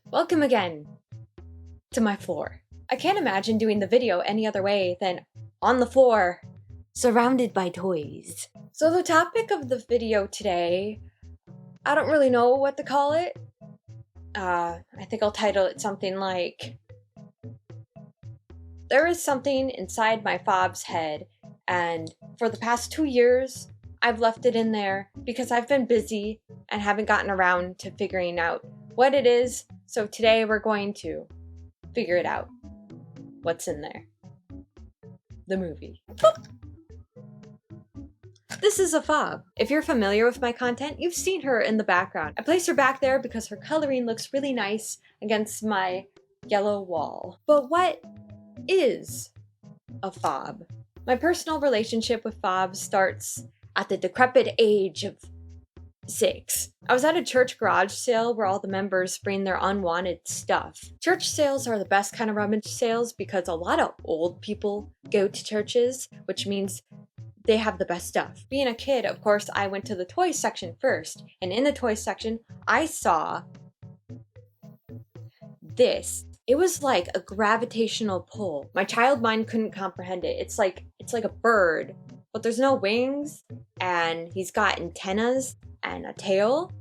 Welcome again to my floor. I can't imagine doing the video any other way than on the floor, surrounded by toys. So the topic of the video today, I don't really know what to call it. I think I'll title it something like, there is something inside my fob's head, and for the past 2 years, I've left it in there because I've been busy and haven't gotten around to figuring out what it is. So today we're going to figure it out. What's in there? The movie. This is a fob. If you're familiar with my content, you've seen her in the background. I place her back there because her coloring looks really nice against my yellow wall. But what is a fob? My personal relationship with fobs starts at the decrepit age of 6. I was at a church garage sale where all the members bring their unwanted stuff. Church sales are the best kind of rummage sales because a lot of old people go to churches, which means they have the best stuff. Being a kid, of course, I went to the toy section first, and in the toy section, I saw this. It was like a gravitational pull. My child mind couldn't comprehend it. It's like a bird, but there's no wings, and he's got antennas and a tail.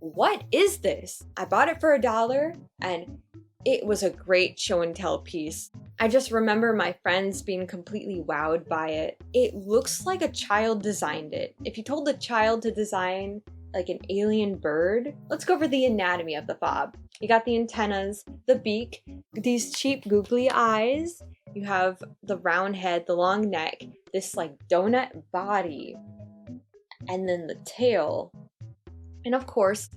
What is this? I bought it for $1, and it was a great show and tell piece. I just remember my friends being completely wowed by it. It looks like a child designed it. If you told a child to design like an alien bird, let's go over the anatomy of the fob. You got the antennas, the beak, these cheap googly eyes. You have the round head, the long neck, this like donut body, and then the tail, and of course,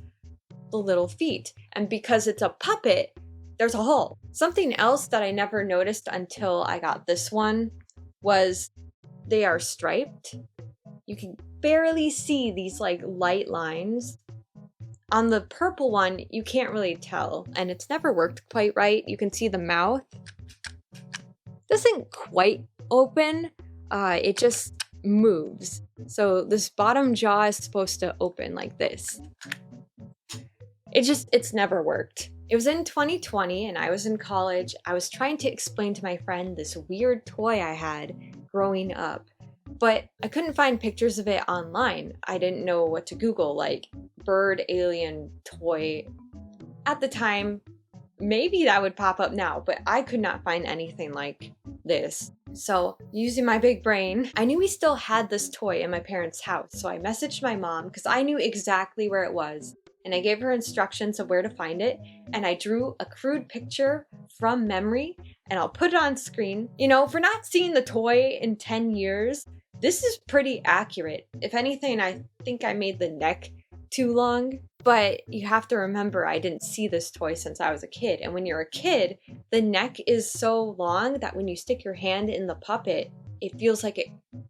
the little feet. And because it's a puppet, there's a hole. Something else that I never noticed until I got this one was they are striped. You can barely see these like light lines. On the purple one, you can't really tell, and it's never worked quite right. You can see the mouth doesn't quite open, it just moves. So this bottom jaw is supposed to open like this. It's never worked. It was in 2020 and I was in college. I was trying to explain to my friend this weird toy I had growing up, but I couldn't find pictures of it online. I didn't know what to Google, like bird alien toy. At the time, maybe that would pop up now, but I could not find anything like this. So, using my big brain, I knew we still had this toy in my parents' house. So I messaged my mom because I knew exactly where it was. And I gave her instructions of where to find it. And I drew a crude picture from memory, and I'll put it on screen. You know, for not seeing the toy in 10 years, this is pretty accurate. If anything, I think I made the neck too long. But you have to remember, I didn't see this toy since I was a kid. And when you're a kid, the neck is so long that when you stick your hand in the puppet, it feels like it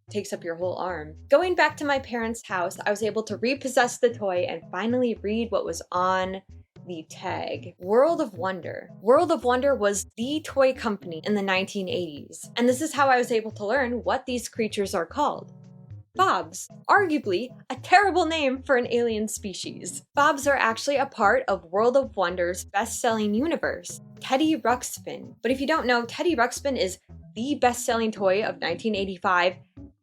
takes up your whole arm. Going back to my parents' house, I was able to repossess the toy and finally read what was on the tag. World of Wonder. World of Wonder was the toy company in the 1980s. And this is how I was able to learn what these creatures are called. Fobs, arguably a terrible name for an alien species. Fobs are actually a part of World of Wonder's best-selling universe, Teddy Ruxpin. But if you don't know, Teddy Ruxpin is the best-selling toy of 1985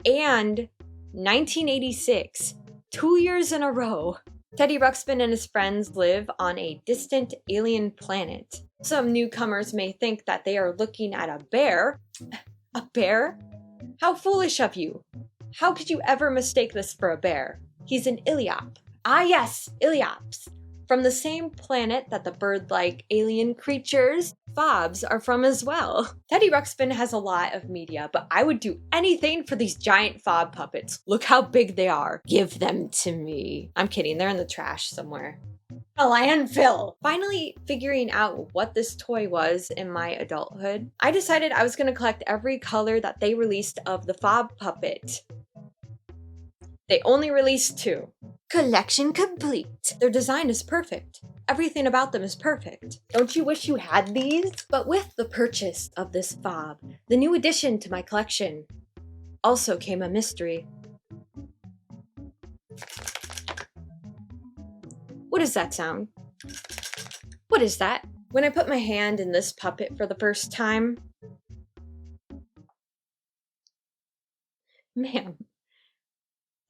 and 1986, 2 years in a row. Teddy Ruxpin and his friends live on a distant alien planet. Some newcomers may think that they are looking at a bear. A bear? How foolish of you! How could you ever mistake this for a bear? He's an Iliop. Ah yes, Iliops. From the same planet that the bird-like alien creatures, fobs, are from as well. Teddy Ruxpin has a lot of media, but I would do anything for these giant fob puppets. Look how big they are. Give them to me. I'm kidding, they're in the trash somewhere. A landfill! Finally figuring out what this toy was in my adulthood, I decided I was going to collect every color that they released of the fob puppet. They only released 2. Collection complete. Their design is perfect. Everything about them is perfect. Don't you wish you had these? But with the purchase of this fob, the new addition to my collection, also came a mystery. What does that sound? What is that? When I put my hand in this puppet for the first time... Ma'am,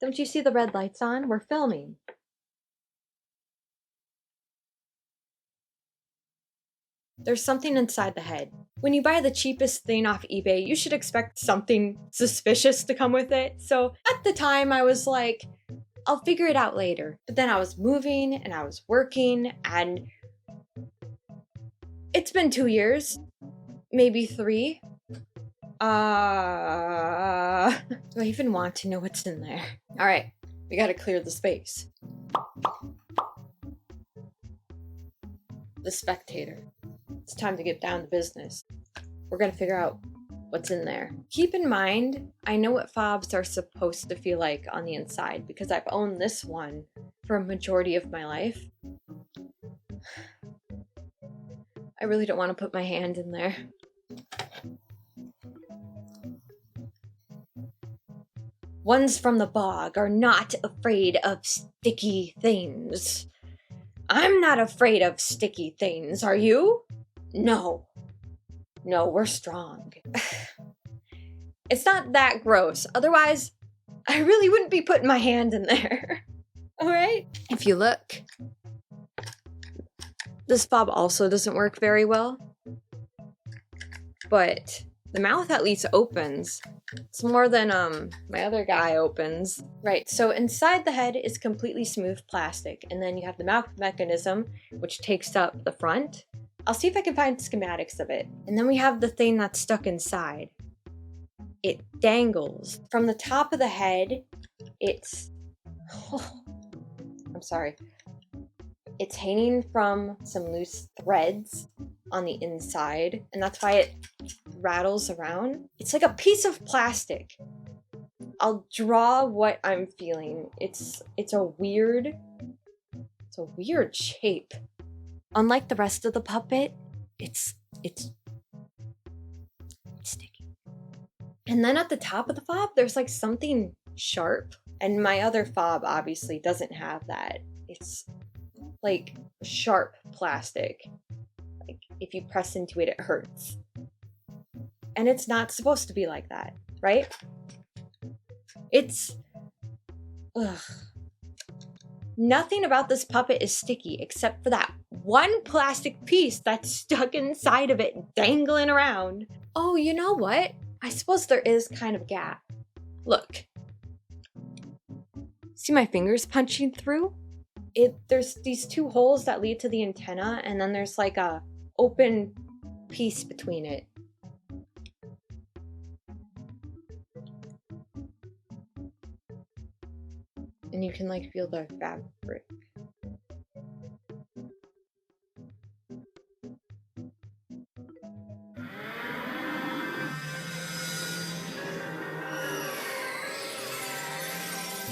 don't you see the red lights on? We're filming. There's something inside the head. When you buy the cheapest thing off eBay, you should expect something suspicious to come with it. So at the time, I was like, I'll figure it out later. But then I was moving and I was working, and it's been 2 years, maybe 3. Do I even want to know what's in there? All right, we gotta clear the space. The Spectator. It's time to get down to business. We're gonna figure out what's in there. Keep in mind, I know what fobs are supposed to feel like on the inside because I've owned this one for a majority of my life. I really don't want to put my hand in there. Ones from the bog are not afraid of sticky things. I'm not afraid of sticky things, are you? No. No, we're strong. It's not that gross. Otherwise, I really wouldn't be putting my hand in there. All right? If you look, this fob also doesn't work very well. But the mouth at least opens. It's more than my other guy opens. Right, so inside the head is completely smooth plastic, and then you have the mouth mechanism, which takes up the front. I'll see if I can find schematics of it. And then we have the thing that's stuck inside. It dangles. From the top of the head, it's... I'm sorry. It's hanging from some loose threads on the inside, and that's why it rattles around. It's like a piece of plastic. I'll draw what I'm feeling. It's a weird shape. Unlike the rest of the puppet, it's sticky. And then at the top of the fob, there's like something sharp. And my other fob obviously doesn't have that. It's like sharp plastic. Like if you press into it, it hurts. And it's not supposed to be like that, right? It's... Ugh. Nothing about this puppet is sticky except for that one plastic piece that's stuck inside of it, dangling around. Oh, you know what? I suppose there is kind of a gap. Look. See my fingers punching through? There's these 2 holes that lead to the antenna, and then there's like a open piece between it. And you can like feel the fabric.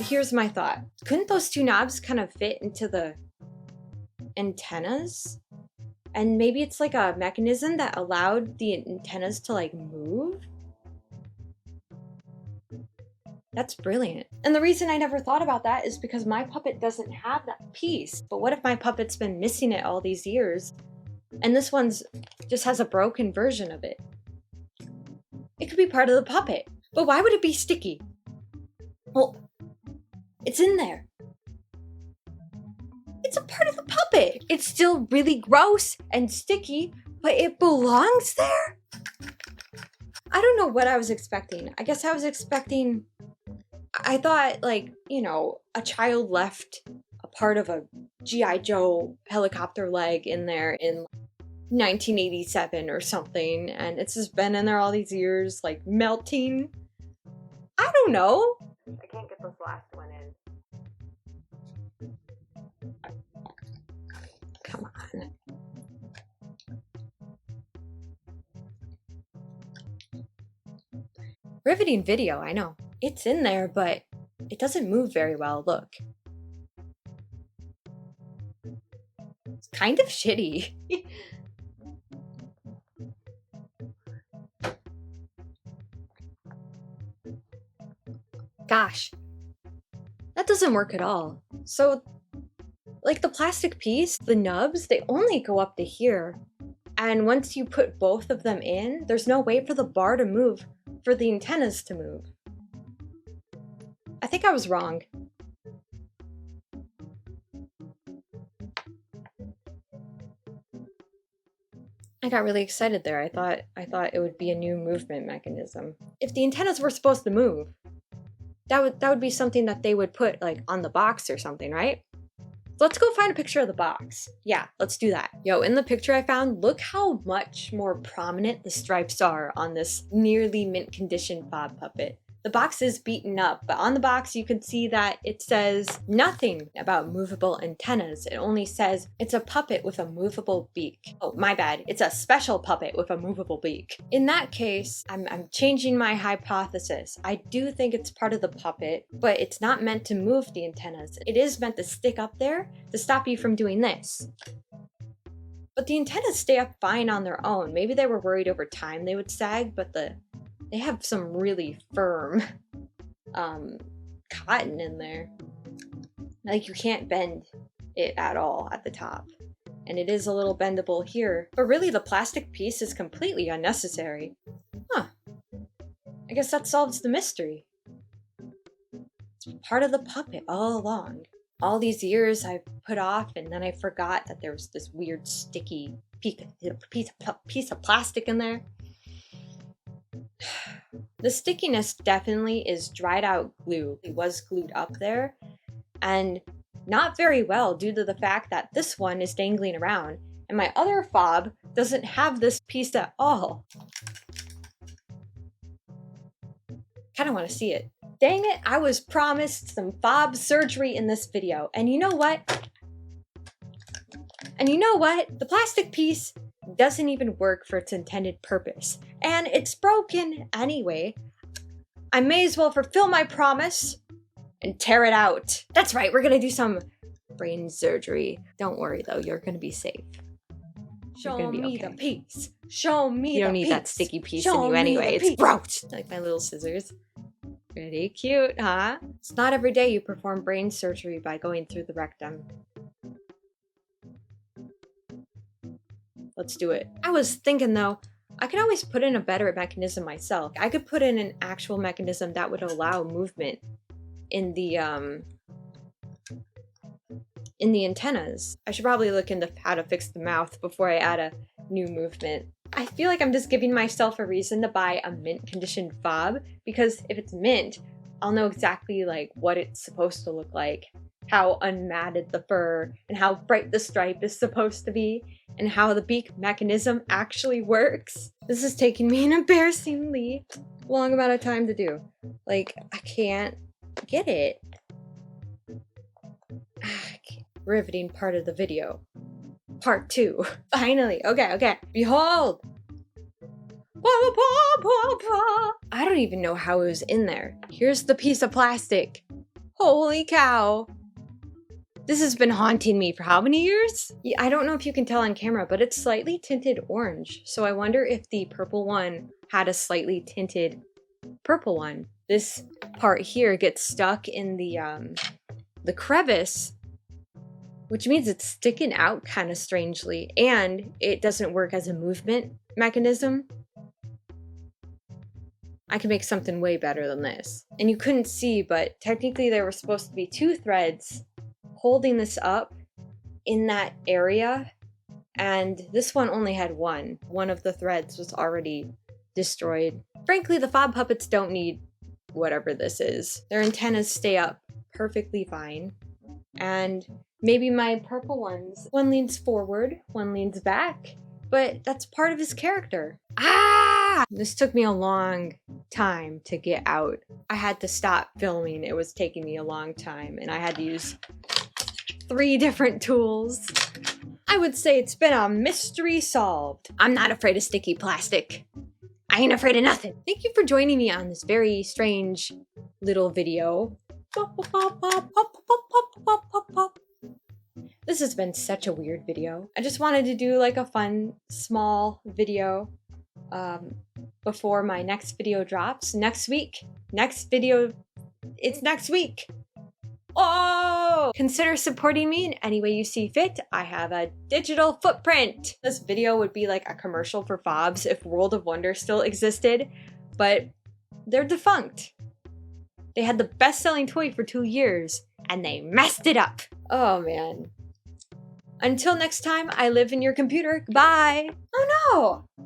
Here's my thought. Couldn't those 2 knobs kind of fit into the antennas? And maybe it's like a mechanism that allowed the antennas to like move? That's brilliant. And the reason I never thought about that is because my puppet doesn't have that piece. But what if my puppet's been missing it all these years? And this one's just has a broken version of it. It could be part of the puppet. But why would it be sticky? Well, it's in there. It's a part of the puppet. It's still really gross and sticky, but it belongs there? I don't know what I was expecting. I guess I was expecting... I thought, like, you know, a child left a part of a G.I. Joe helicopter leg in there in 1987 or something, and it's just been in there all these years, like, melting. I don't know. I can't get this last one in. Come on. Riveting video, I know. It's in there, but it doesn't move very well. Look. It's kind of shitty. Gosh. That doesn't work at all. So Like the plastic piece, the nubs, they only go up to here. And once you put both of them in, there's no way for the bar to move, for the antennas to move. I think I was wrong. I got really excited there. I thought it would be a new movement mechanism. If the antennas were supposed to move, that would be something that they would put like on the box or something, right? Let's go find a picture of the box. Yeah, let's do that. Yo, in the picture I found, look how much more prominent the stripes are on this nearly mint condition fob puppet. The box is beaten up, but on the box you can see that it says nothing about movable antennas. It only says it's a puppet with a movable beak. Oh, my bad. It's a special puppet with a movable beak. In that case, I'm changing my hypothesis. I do think it's part of the puppet, but it's not meant to move the antennas. It is meant to stick up there to stop you from doing this. But the antennas stay up fine on their own. Maybe they were worried over time they would sag, but they have some really firm cotton in there. Like you can't bend it at all at the top. And it is a little bendable here. But really the plastic piece is completely unnecessary. Huh. I guess that solves the mystery. It's part of the puppet all along. All these years I put off and then I forgot that there was this weird sticky piece of plastic in there. The stickiness definitely is dried out glue. It was glued up there, and not very well due to the fact that this one is dangling around, and my other fob doesn't have this piece at all. Kinda wanna see it. Dang it, I was promised some fob surgery in this video, and you know what? The plastic piece doesn't even work for its intended purpose. And it's broken anyway. I may as well fulfill my promise and tear it out. That's right, we're gonna do some brain surgery. Don't worry though, you're gonna be safe. Show me the piece. Show me the piece. You don't need that sticky piece in you anyway. It's broke. Like my little scissors. Pretty cute, huh? It's not every day you perform brain surgery by going through the rectum. Let's do it. I was thinking though, I could always put in a better mechanism myself. I could put in an actual mechanism that would allow movement in the antennas. I should probably look into how to fix the mouth before I add a new movement. I feel like I'm just giving myself a reason to buy a mint conditioned fob, because if it's mint, I'll know exactly like what it's supposed to look like, how unmatted the fur, and how bright the stripe is supposed to be, and how the beak mechanism actually works. This is taking me an embarrassingly long amount of time to do. Like, I can't get it. Riveting part of the video. Part 2. Finally. Okay. Behold! I don't even know how it was in there. Here's the piece of plastic. Holy cow. This has been haunting me for how many years? Yeah, I don't know if you can tell on camera, but it's slightly tinted orange. So I wonder if the purple one had a slightly tinted purple one. This part here gets stuck in the crevice, which means it's sticking out kind of strangely, and it doesn't work as a movement mechanism. I can make something way better than this. And you couldn't see, but technically there were supposed to be 2 threads holding this up in that area, and this one only had one. One of the threads was already destroyed. Frankly, the fob puppets don't need whatever this is. Their antennas stay up perfectly fine. And maybe my purple ones, one leans forward, one leans back, but that's part of his character. Ah! This took me a long time to get out. I had to stop filming. It was taking me a long time, and I had to use 3 different tools. I would say it's been a mystery solved. I'm not afraid of sticky plastic. I ain't afraid of nothing. Thank you for joining me on this very strange little video. This has been such a weird video. I just wanted to do like a fun, small video before my next video drops. Next week. It's next week. Oh! Consider supporting me in any way you see fit. I have a digital footprint. This video would be like a commercial for Fobs if World of Wonder still existed, but they're defunct. They had the best-selling toy for 2 years, and they messed it up. Oh man. Until next time, I live in your computer. Goodbye. Oh no!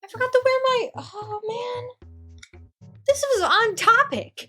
I forgot to wear my... Oh man. This was on topic.